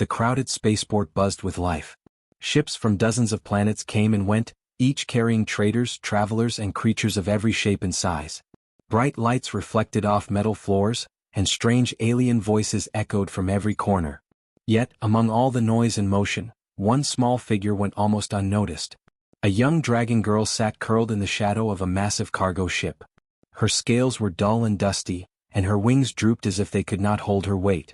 The crowded spaceport buzzed with life. Ships from dozens of planets came and went, each carrying traders, travelers, and creatures of every shape and size. Bright lights reflected off metal floors, and strange alien voices echoed from every corner. Yet, among all the noise and motion, one small figure went almost unnoticed. A young dragon girl sat curled in the shadow of a massive cargo ship. Her scales were dull and dusty, and her wings drooped as if they could not hold her weight.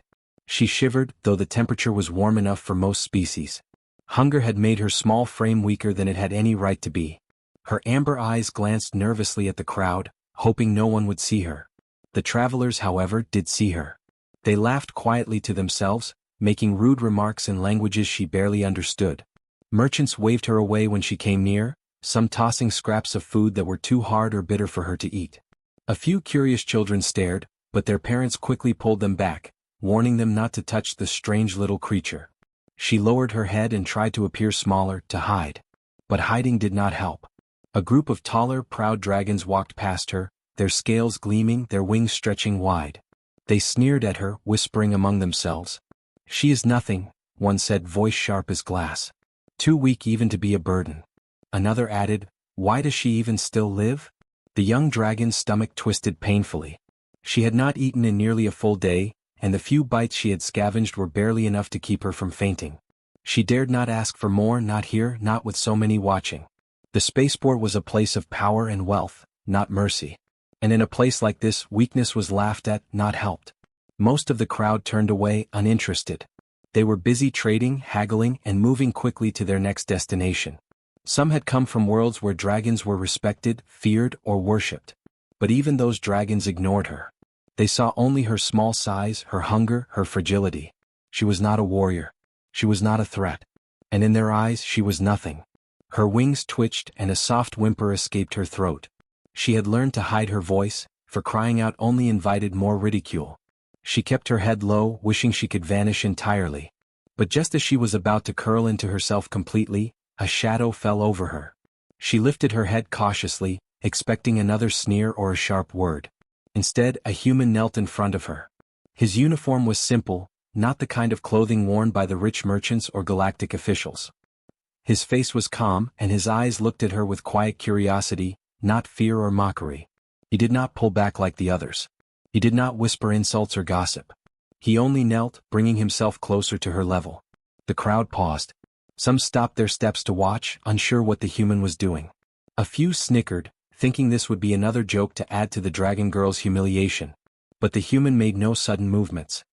She shivered, though the temperature was warm enough for most species. Hunger had made her small frame weaker than it had any right to be. Her amber eyes glanced nervously at the crowd, hoping no one would see her. The travelers, however, did see her. They laughed quietly to themselves, making rude remarks in languages she barely understood. Merchants waved her away when she came near, some tossing scraps of food that were too hard or bitter for her to eat. A few curious children stared, but their parents quickly pulled them back, warning them not to touch the strange little creature. She lowered her head and tried to appear smaller, to hide. But hiding did not help. A group of taller, proud dragons walked past her, their scales gleaming, their wings stretching wide. They sneered at her, whispering among themselves. "She is nothing," one said, voice sharp as glass. "Too weak even to be a burden." Another added, "Why does she even still live?" The young dragon's stomach twisted painfully. She had not eaten in nearly a full day, and the few bites she had scavenged were barely enough to keep her from fainting. She dared not ask for more, not here, not with so many watching. The spaceport was a place of power and wealth, not mercy. And in a place like this, weakness was laughed at, not helped. Most of the crowd turned away, uninterested. They were busy trading, haggling, and moving quickly to their next destination. Some had come from worlds where dragons were respected, feared, or worshipped. But even those dragons ignored her. They saw only her small size, her hunger, her fragility. She was not a warrior. She was not a threat. And in their eyes, she was nothing. Her wings twitched and a soft whimper escaped her throat. She had learned to hide her voice, for crying out only invited more ridicule. She kept her head low, wishing she could vanish entirely. But just as she was about to curl into herself completely, a shadow fell over her. She lifted her head cautiously, expecting another sneer or a sharp word. Instead, a human knelt in front of her. His uniform was simple, not the kind of clothing worn by the rich merchants or galactic officials. His face was calm, and his eyes looked at her with quiet curiosity, not fear or mockery. He did not pull back like the others. He did not whisper insults or gossip. He only knelt, bringing himself closer to her level. The crowd paused. Some stopped their steps to watch, unsure what the human was doing. A few snickered, thinking this would be another joke to add to the dragon girl's humiliation. But the human made no sudden movements.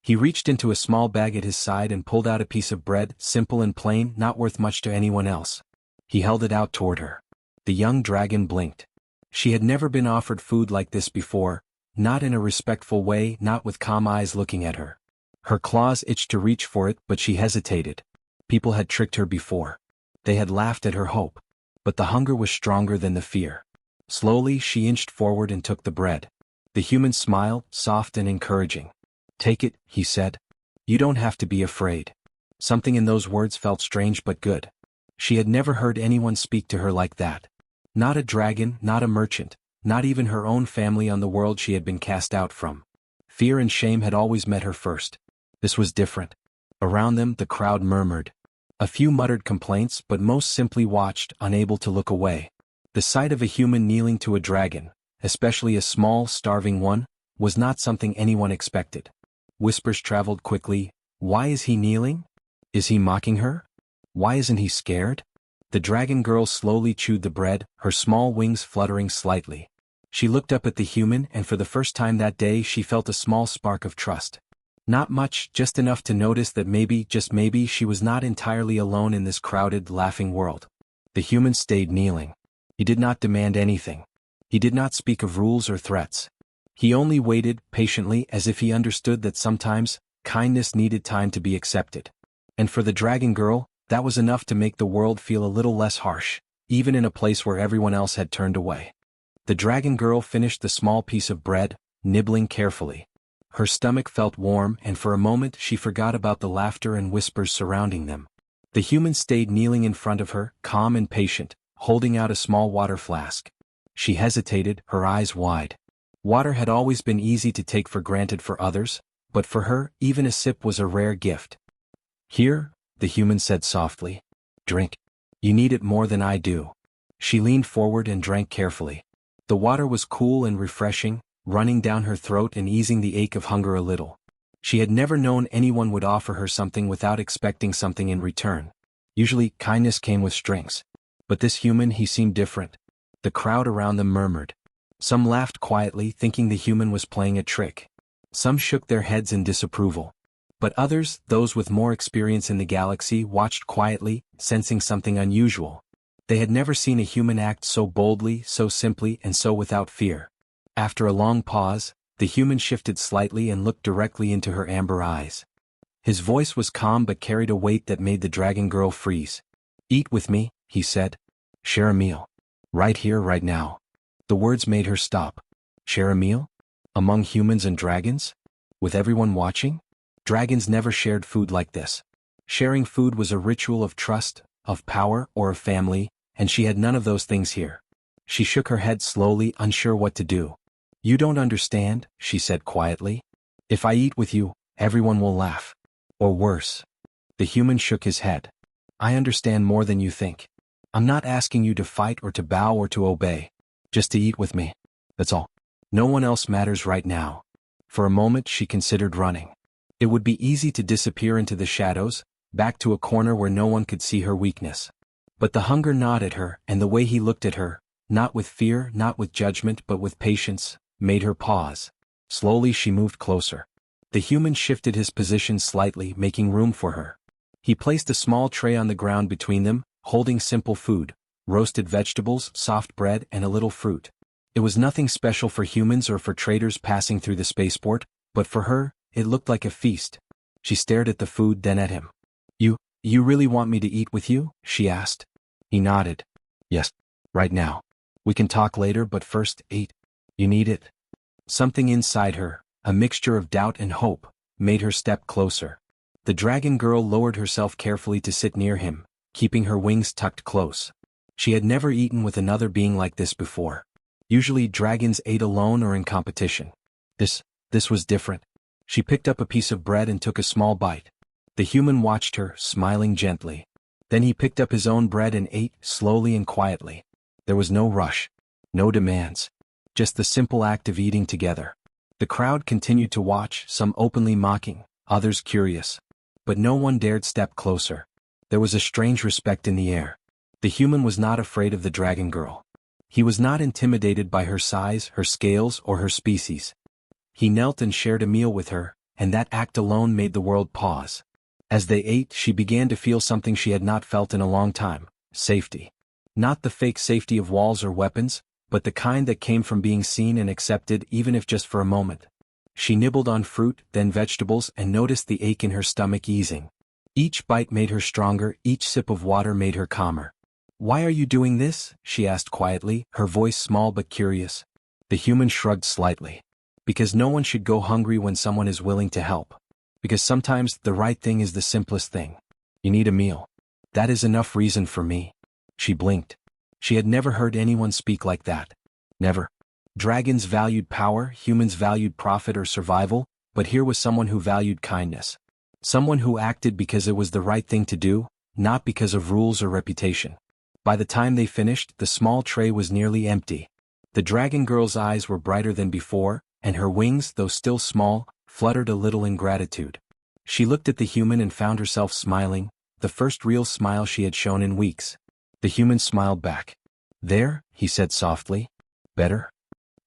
He reached into a small bag at his side and pulled out a piece of bread, simple and plain, not worth much to anyone else. He held it out toward her. The young dragon blinked. She had never been offered food like this before, not in a respectful way, not with calm eyes looking at her. Her claws itched to reach for it, but she hesitated. People had tricked her before. They had laughed at her hope. But the hunger was stronger than the fear. Slowly she inched forward and took the bread. The human smiled, soft and encouraging. "Take it," he said. "You don't have to be afraid." Something in those words felt strange but good. She had never heard anyone speak to her like that. Not a dragon, not a merchant, not even her own family on the world she had been cast out from. Fear and shame had always met her first. This was different. Around them, the crowd murmured. A few muttered complaints, but most simply watched, unable to look away. The sight of a human kneeling to a dragon, especially a small, starving one, was not something anyone expected. Whispers traveled quickly. Why is he kneeling? Is he mocking her? Why isn't he scared? The dragon girl slowly chewed the bread, her small wings fluttering slightly. She looked up at the human, and for the first time that day she felt a small spark of trust. Not much, just enough to notice that maybe, just maybe, she was not entirely alone in this crowded, laughing world. The human stayed kneeling. He did not demand anything. He did not speak of rules or threats. He only waited, patiently, as if he understood that sometimes, kindness needed time to be accepted. And for the dragon girl, that was enough to make the world feel a little less harsh, even in a place where everyone else had turned away. The dragon girl finished the small piece of bread, nibbling carefully. Her stomach felt warm, and for a moment she forgot about the laughter and whispers surrounding them. The human stayed kneeling in front of her, calm and patient, holding out a small water flask. She hesitated, her eyes wide. Water had always been easy to take for granted for others, but for her, even a sip was a rare gift. Here, the human said softly. Drink. You need it more than I do. She leaned forward and drank carefully. The water was cool and refreshing, running down her throat and easing the ache of hunger a little. She had never known anyone would offer her something without expecting something in return. Usually, kindness came with strings. But this human, he seemed different. The crowd around them murmured. Some laughed quietly, thinking the human was playing a trick. Some shook their heads in disapproval. But others, those with more experience in the galaxy, watched quietly, sensing something unusual. They had never seen a human act so boldly, so simply, and so without fear. After a long pause, the human shifted slightly and looked directly into her amber eyes. His voice was calm but carried a weight that made the dragon girl freeze. Eat with me, he said. Share a meal. Right here, right now. The words made her stop. Share a meal? Among humans and dragons? With everyone watching? Dragons never shared food like this. Sharing food was a ritual of trust, of power, or of family, and she had none of those things here. She shook her head slowly, unsure what to do. You don't understand, she said quietly. If I eat with you, everyone will laugh. Or worse. The human shook his head. I understand more than you think. I'm not asking you to fight or to bow or to obey. Just to eat with me. That's all. No one else matters right now. For a moment she considered running. It would be easy to disappear into the shadows, back to a corner where no one could see her weakness. But the hunger gnawed at her, and the way he looked at her, not with fear, not with judgment, but with patience, made her pause. Slowly she moved closer. The human shifted his position slightly, making room for her. He placed a small tray on the ground between them, holding simple food, roasted vegetables, soft bread, and a little fruit. It was nothing special for humans or for traders passing through the spaceport, but for her, it looked like a feast. She stared at the food, then at him. You really want me to eat with you? She asked. He nodded. Yes, right now. We can talk later, but first, eat. You need it. Something inside her, a mixture of doubt and hope, made her step closer. The dragon girl lowered herself carefully to sit near him, keeping her wings tucked close. She had never eaten with another being like this before. Usually dragons ate alone or in competition. This was different. She picked up a piece of bread and took a small bite. The human watched her, smiling gently. Then he picked up his own bread and ate, slowly and quietly. There was no rush, no demands. Just the simple act of eating together. The crowd continued to watch, some openly mocking, others curious. But no one dared step closer. There was a strange respect in the air. The human was not afraid of the dragon girl. He was not intimidated by her size, her scales, or her species. He knelt and shared a meal with her, and that act alone made the world pause. As they ate, she began to feel something she had not felt in a long time: safety. Not the fake safety of walls or weapons, but the kind that came from being seen and accepted, even if just for a moment. She nibbled on fruit, then vegetables, and noticed the ache in her stomach easing. Each bite made her stronger, each sip of water made her calmer. Why are you doing this? She asked quietly, her voice small but curious. The human shrugged slightly. Because no one should go hungry when someone is willing to help. Because sometimes the right thing is the simplest thing. You need a meal. That is enough reason for me. She blinked. She had never heard anyone speak like that. Never. Dragons valued power, humans valued profit or survival, but here was someone who valued kindness. Someone who acted because it was the right thing to do, not because of rules or reputation. By the time they finished, the small tray was nearly empty. The dragon girl's eyes were brighter than before, and her wings, though still small, fluttered a little in gratitude. She looked at the human and found herself smiling, the first real smile she had shown in weeks. The human smiled back. There, he said softly. Better?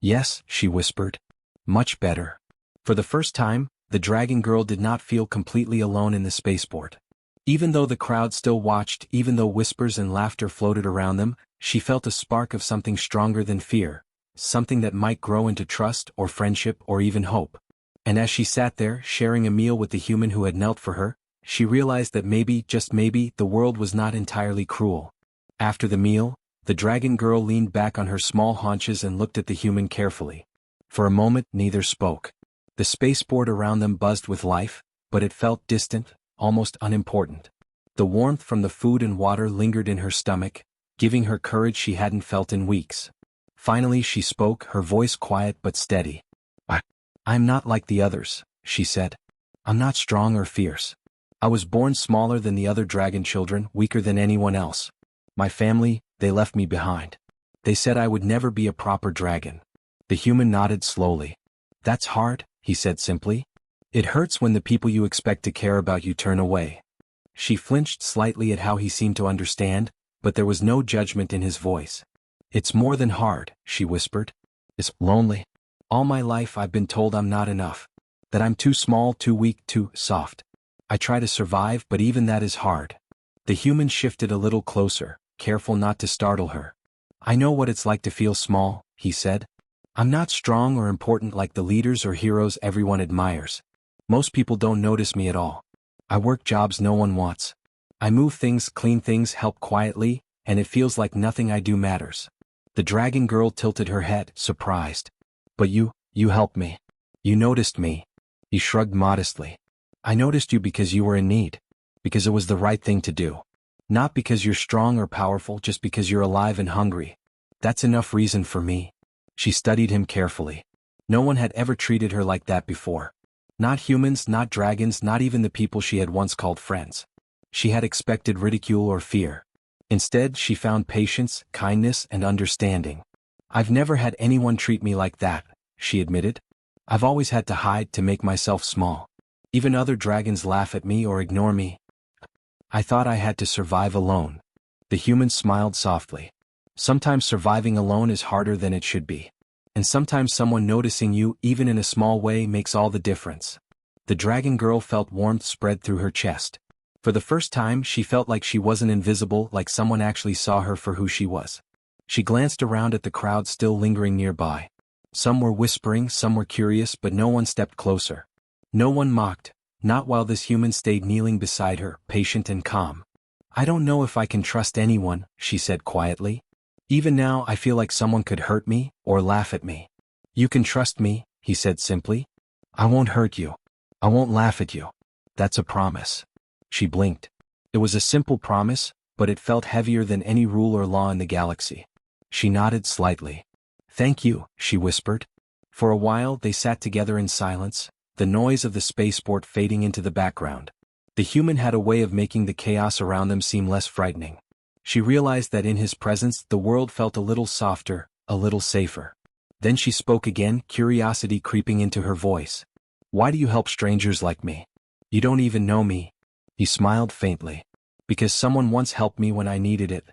Yes, she whispered. Much better. For the first time, the dragon girl did not feel completely alone in the spaceport. Even though the crowd still watched, even though whispers and laughter floated around them, she felt a spark of something stronger than fear, something that might grow into trust or friendship or even hope. And as she sat there, sharing a meal with the human who had knelt for her, she realized that maybe, just maybe, the world was not entirely cruel. After the meal, the dragon girl leaned back on her small haunches and looked at the human carefully. For a moment, neither spoke. The spaceport around them buzzed with life, but it felt distant, almost unimportant. The warmth from the food and water lingered in her stomach, giving her courage she hadn't felt in weeks. Finally she spoke, her voice quiet but steady. I'm not like the others, she said. I'm not strong or fierce. I was born smaller than the other dragon children, weaker than anyone else. My family, they left me behind. They said I would never be a proper dragon. The human nodded slowly. That's hard, he said simply. It hurts when the people you expect to care about you turn away. She flinched slightly at how he seemed to understand, but there was no judgment in his voice. It's more than hard, she whispered. It's lonely. All my life I've been told I'm not enough. That I'm too small, too weak, too soft. I try to survive, but even that is hard. The human shifted a little closer, careful not to startle her. I know what it's like to feel small, he said. I'm not strong or important like the leaders or heroes everyone admires. Most people don't notice me at all. I work jobs no one wants. I move things, clean things, help quietly, and it feels like nothing I do matters. The dragon girl tilted her head, surprised. But you helped me. You noticed me. He shrugged modestly. I noticed you because you were in need. Because it was the right thing to do. Not because you're strong or powerful, just because you're alive and hungry. That's enough reason for me. She studied him carefully. No one had ever treated her like that before. Not humans, not dragons, not even the people she had once called friends. She had expected ridicule or fear. Instead, she found patience, kindness, and understanding. I've never had anyone treat me like that, she admitted. I've always had to hide to make myself small. Even other dragons laugh at me or ignore me. I thought I had to survive alone. The human smiled softly. Sometimes surviving alone is harder than it should be. And sometimes someone noticing you, even in a small way, makes all the difference. The dragon girl felt warmth spread through her chest. For the first time, she felt like she wasn't invisible, like someone actually saw her for who she was. She glanced around at the crowd still lingering nearby. Some were whispering, some were curious, but no one stepped closer. No one mocked, not while this human stayed kneeling beside her, patient and calm. I don't know if I can trust anyone, she said quietly. Even now I feel like someone could hurt me, or laugh at me. You can trust me, he said simply. I won't hurt you. I won't laugh at you. That's a promise. She blinked. It was a simple promise, but it felt heavier than any rule or law in the galaxy. She nodded slightly. Thank you, she whispered. For a while they sat together in silence, the noise of the spaceport fading into the background. The human had a way of making the chaos around them seem less frightening. She realized that in his presence the world felt a little softer, a little safer. Then she spoke again, curiosity creeping into her voice. Why do you help strangers like me? You don't even know me. He smiled faintly. Because someone once helped me when I needed it.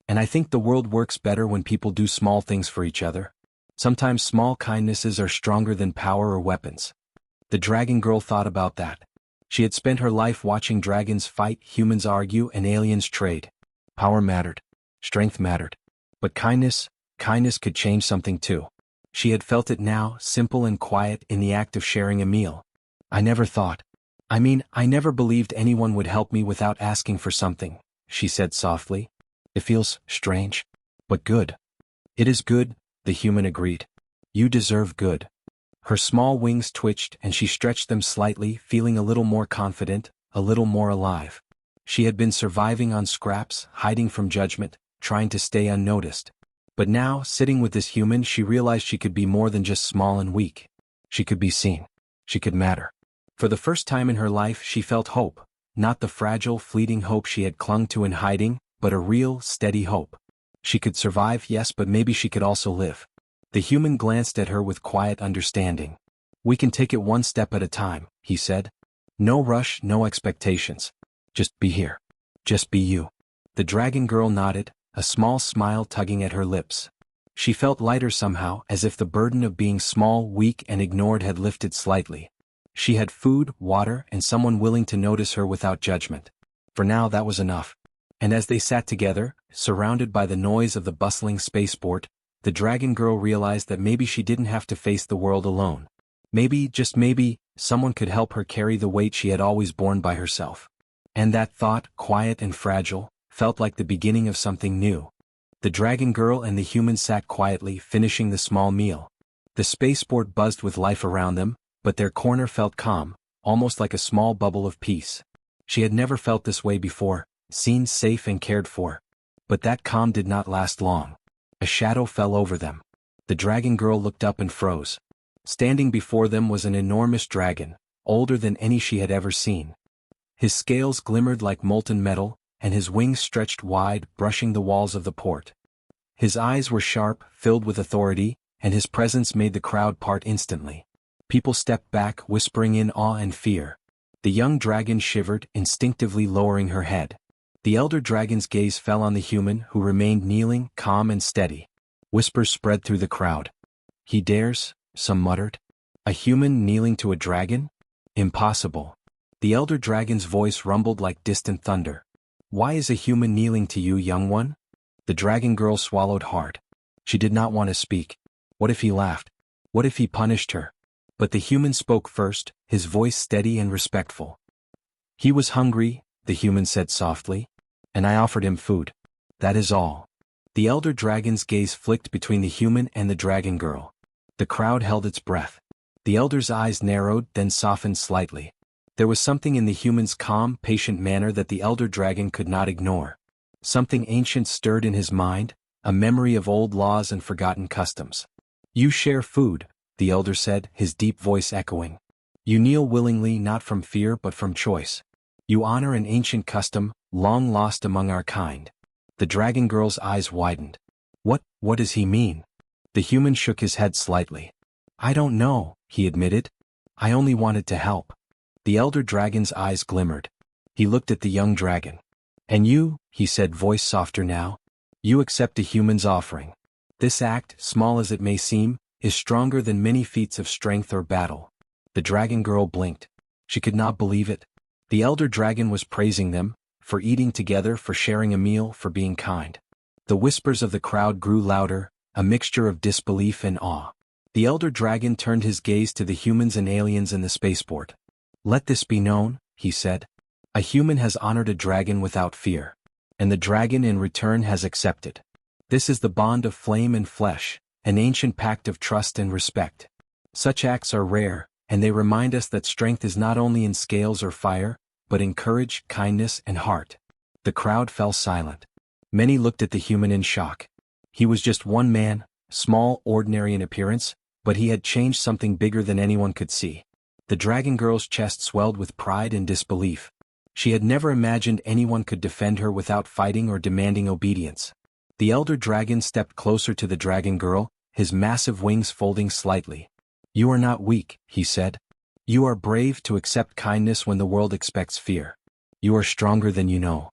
And I think the world works better when people do small things for each other. Sometimes small kindnesses are stronger than power or weapons. The dragon girl thought about that. She had spent her life watching dragons fight, humans argue, and aliens trade. Power mattered. Strength mattered. But kindness could change something too. She had felt it now, simple and quiet, in the act of sharing a meal. I never believed anyone would help me without asking for something, she said softly. It feels strange, but good. It is good, the human agreed. You deserve good. Her small wings twitched and she stretched them slightly, feeling a little more confident, a little more alive. She had been surviving on scraps, hiding from judgment, trying to stay unnoticed. But now, sitting with this human, she realized she could be more than just small and weak. She could be seen. She could matter. For the first time in her life she felt hope, not the fragile, fleeting hope she had clung to in hiding, but a real, steady hope. She could survive, yes, but maybe she could also live. The human glanced at her with quiet understanding. We can take it one step at a time, he said. No rush, no expectations. Just be here. Just be you. The dragon girl nodded, a small smile tugging at her lips. She felt lighter somehow, as if the burden of being small, weak, and ignored had lifted slightly. She had food, water, and someone willing to notice her without judgment. For now that was enough. And as they sat together, surrounded by the noise of the bustling spaceport, the dragon girl realized that maybe she didn't have to face the world alone. Maybe, just maybe, someone could help her carry the weight she had always borne by herself. And that thought, quiet and fragile, felt like the beginning of something new. The dragon girl and the human sat quietly, finishing the small meal. The spaceport buzzed with life around them, but their corner felt calm, almost like a small bubble of peace. She had never felt this way before, seen safe and cared for. But that calm did not last long. A shadow fell over them. The dragon girl looked up and froze. Standing before them was an enormous dragon, older than any she had ever seen. His scales glimmered like molten metal, and his wings stretched wide, brushing the walls of the port. His eyes were sharp, filled with authority, and his presence made the crowd part instantly. People stepped back, whispering in awe and fear. The young dragon shivered, instinctively lowering her head. The elder dragon's gaze fell on the human, who remained kneeling, calm and steady. Whispers spread through the crowd. "He dares," some muttered. "A human kneeling to a dragon? Impossible." The elder dragon's voice rumbled like distant thunder. "Why is a human kneeling to you, young one?" The dragon girl swallowed hard. She did not want to speak. What if he laughed? What if he punished her? But the human spoke first, his voice steady and respectful. "He was hungry," the human said softly, "and I offered him food. That is all." The elder dragon's gaze flicked between the human and the dragon girl. The crowd held its breath. The elder's eyes narrowed, then softened slightly. There was something in the human's calm, patient manner that the elder dragon could not ignore. Something ancient stirred in his mind, a memory of old laws and forgotten customs. "You share food," the elder said, his deep voice echoing. "You kneel willingly, not from fear but from choice. You honor an ancient custom, long lost among our kind." The dragon girl's eyes widened. What does he mean?" The human shook his head slightly. "I don't know," he admitted. "I only wanted to help." The elder dragon's eyes glimmered. He looked at the young dragon. "And you," he said, voice softer now, "you accept a human's offering. This act, small as it may seem, is stronger than many feats of strength or battle." The dragon girl blinked. She could not believe it. The elder dragon was praising them, for eating together, for sharing a meal, for being kind. The whispers of the crowd grew louder, a mixture of disbelief and awe. The elder dragon turned his gaze to the humans and aliens in the spaceport. "Let this be known," he said. "A human has honored a dragon without fear. And the dragon in return has accepted. This is the bond of flame and flesh, an ancient pact of trust and respect. Such acts are rare, and they remind us that strength is not only in scales or fire, but in courage, kindness, and heart." The crowd fell silent. Many looked at the human in shock. He was just one man, small, ordinary in appearance, but he had changed something bigger than anyone could see. The dragon girl's chest swelled with pride and disbelief. She had never imagined anyone could defend her without fighting or demanding obedience. The elder dragon stepped closer to the dragon girl, his massive wings folding slightly. "You are not weak," he said. "You are brave to accept kindness when the world expects fear. You are stronger than you know."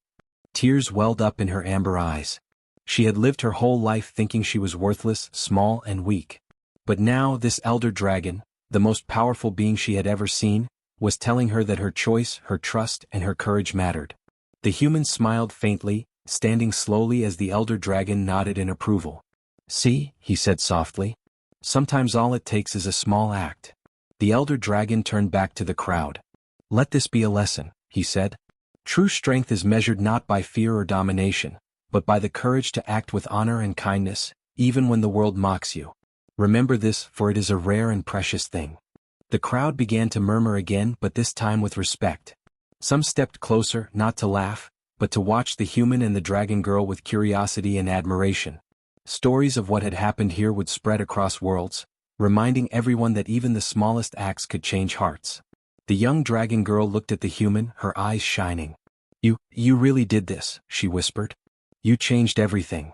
Tears welled up in her amber eyes. She had lived her whole life thinking she was worthless, small, and weak. But now this elder dragon, the most powerful being she had ever seen, was telling her that her choice, her trust, and her courage mattered. The human smiled faintly, standing slowly as the elder dragon nodded in approval. "See," he said softly. "Sometimes all it takes is a small act." The elder dragon turned back to the crowd. "Let this be a lesson," he said. "True strength is measured not by fear or domination, but by the courage to act with honor and kindness, even when the world mocks you. Remember this, for it is a rare and precious thing." The crowd began to murmur again, but this time with respect. Some stepped closer, not to laugh, but to watch the human and the dragon girl with curiosity and admiration. Stories of what had happened here would spread across worlds, reminding everyone that even the smallest acts could change hearts. The young dragon girl looked at the human, her eyes shining. You really did this," she whispered. "You changed everything."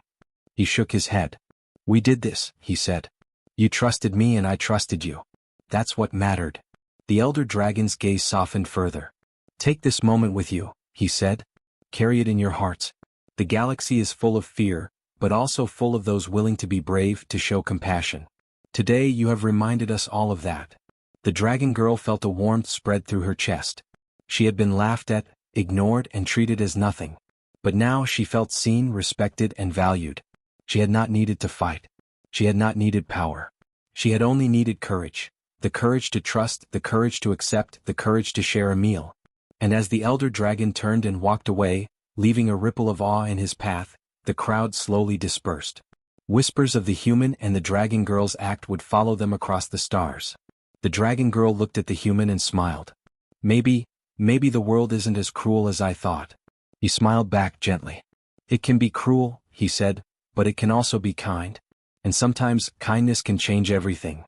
He shook his head. "We did this," he said. "You trusted me and I trusted you. That's what mattered." The elder dragon's gaze softened further. "Take this moment with you," he said. "Carry it in your hearts. The galaxy is full of fear, but also full of those willing to be brave, to show compassion. Today you have reminded us all of that." The dragon girl felt a warmth spread through her chest. She had been laughed at, ignored, and treated as nothing. But now she felt seen, respected, and valued. She had not needed to fight. She had not needed power. She had only needed courage. The courage to trust, the courage to accept, the courage to share a meal. And as the elder dragon turned and walked away, leaving a ripple of awe in his path, the crowd slowly dispersed. Whispers of the human and the dragon girl's act would follow them across the stars. The dragon girl looked at the human and smiled. Maybe the world isn't as cruel as I thought." He smiled back gently. "It can be cruel," he said, "but it can also be kind. And sometimes kindness can change everything."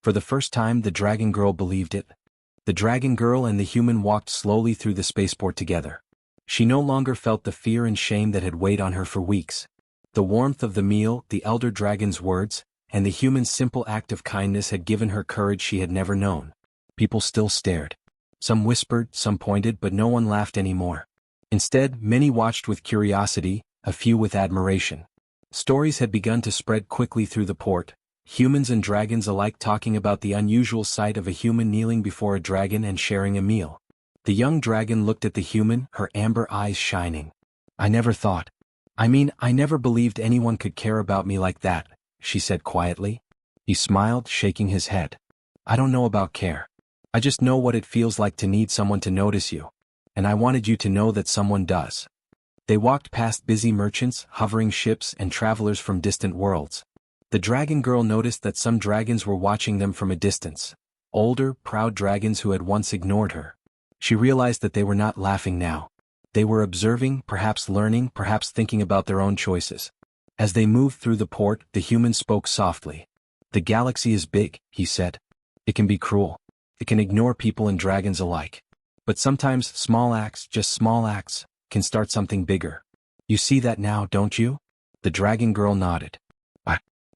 For the first time the dragon girl believed it. The dragon girl and the human walked slowly through the spaceport together. She no longer felt the fear and shame that had weighed on her for weeks. The warmth of the meal, the elder dragon's words, and the human's simple act of kindness had given her courage she had never known. People still stared. Some whispered, some pointed, but no one laughed anymore. Instead, many watched with curiosity, a few with admiration. Stories had begun to spread quickly through the port, humans and dragons alike talking about the unusual sight of a human kneeling before a dragon and sharing a meal. The young dragon looked at the human, her amber eyes shining. I never believed anyone could care about me like that, she said quietly. He smiled, shaking his head. I don't know about care. I just know what it feels like to need someone to notice you. And I wanted you to know that someone does. They walked past busy merchants, hovering ships, and travelers from distant worlds. The dragon girl noticed that some dragons were watching them from a distance. Older, proud dragons who had once ignored her. She realized that they were not laughing now. They were observing, perhaps learning, perhaps thinking about their own choices. As they moved through the port, the human spoke softly. The galaxy is big, he said. It can be cruel. It can ignore people and dragons alike. But sometimes small acts, just small acts, can start something bigger. You see that now, don't you? The dragon girl nodded.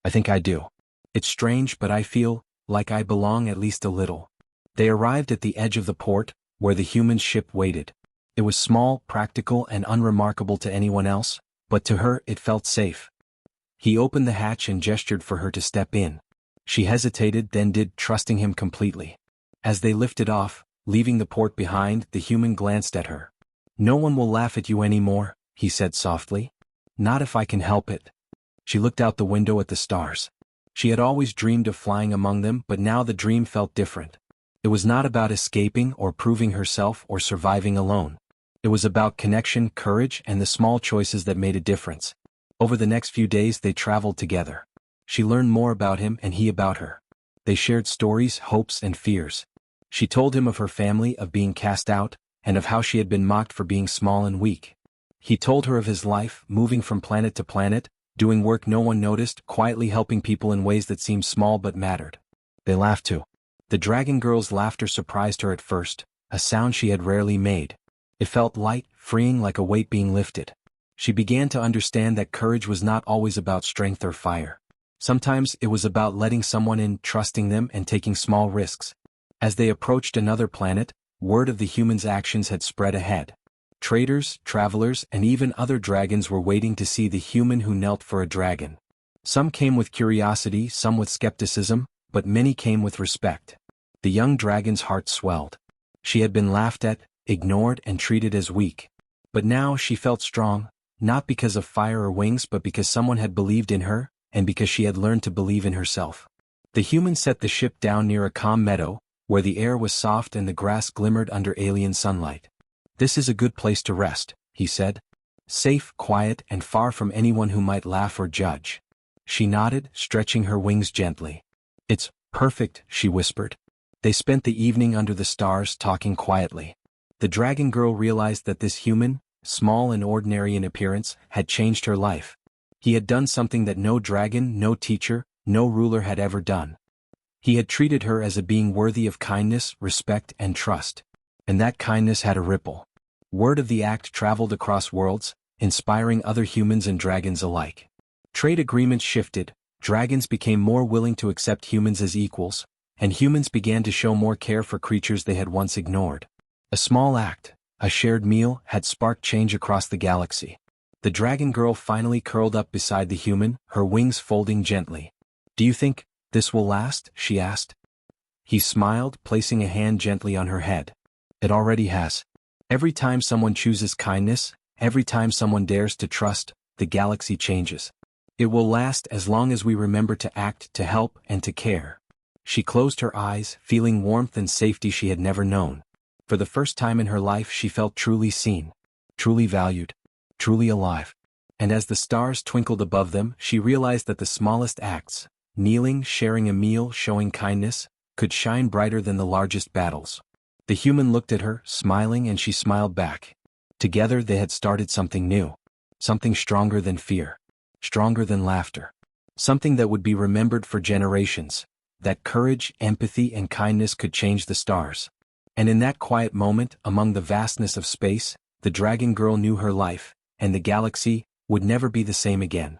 I think I do. It's strange, but I feel like I belong at least a little. They arrived at the edge of the port, where the human ship waited. It was small, practical, and unremarkable to anyone else, but to her it felt safe. He opened the hatch and gestured for her to step in. She hesitated, then did, trusting him completely. As they lifted off, leaving the port behind, the human glanced at her. No one will laugh at you anymore, he said softly. Not if I can help it. She looked out the window at the stars. She had always dreamed of flying among them, but now the dream felt different. It was not about escaping or proving herself or surviving alone. It was about connection, courage, and the small choices that made a difference. Over the next few days they traveled together. She learned more about him and he about her. They shared stories, hopes, and fears. She told him of her family, of being cast out, and of how she had been mocked for being small and weak. He told her of his life, moving from planet to planet, doing work no one noticed, quietly helping people in ways that seemed small but mattered. They laughed too. The dragon girl's laughter surprised her at first, a sound she had rarely made. It felt light, freeing, like a weight being lifted. She began to understand that courage was not always about strength or fire. Sometimes it was about letting someone in, trusting them, and taking small risks. As they approached another planet, word of the humans' actions had spread ahead. Traders, travelers, and even other dragons were waiting to see the human who knelt for a dragon. Some came with curiosity, some with skepticism, but many came with respect. The young dragon's heart swelled. She had been laughed at, ignored, and treated as weak. But now she felt strong, not because of fire or wings but because someone had believed in her, and because she had learned to believe in herself. The human set the ship down near a calm meadow, where the air was soft and the grass glimmered under alien sunlight. This is a good place to rest, he said. Safe, quiet, and far from anyone who might laugh or judge. She nodded, stretching her wings gently. It's perfect, she whispered. They spent the evening under the stars, talking quietly. The dragon girl realized that this human, small and ordinary in appearance, had changed her life. He had done something that no dragon, no teacher, no ruler had ever done. He had treated her as a being worthy of kindness, respect, and trust. And that kindness had a ripple. Word of the act traveled across worlds, inspiring other humans and dragons alike. Trade agreements shifted, dragons became more willing to accept humans as equals, and humans began to show more care for creatures they had once ignored. A small act, a shared meal, had sparked change across the galaxy. The dragon girl finally curled up beside the human, her wings folding gently. Do you think this will last? She asked. He smiled, placing a hand gently on her head. It already has. Every time someone chooses kindness, every time someone dares to trust, the galaxy changes. It will last as long as we remember to act, to help, and to care. She closed her eyes, feeling warmth and safety she had never known. For the first time in her life she felt truly seen, truly valued, truly alive. And as the stars twinkled above them, she realized that the smallest acts, kneeling, sharing a meal, showing kindness, could shine brighter than the largest battles. The human looked at her, smiling, and she smiled back. Together they had started something new. Something stronger than fear. Stronger than laughter. Something that would be remembered for generations. That courage, empathy, and kindness could change the stars. And in that quiet moment, among the vastness of space, the dragon girl knew her life, and the galaxy, would never be the same again.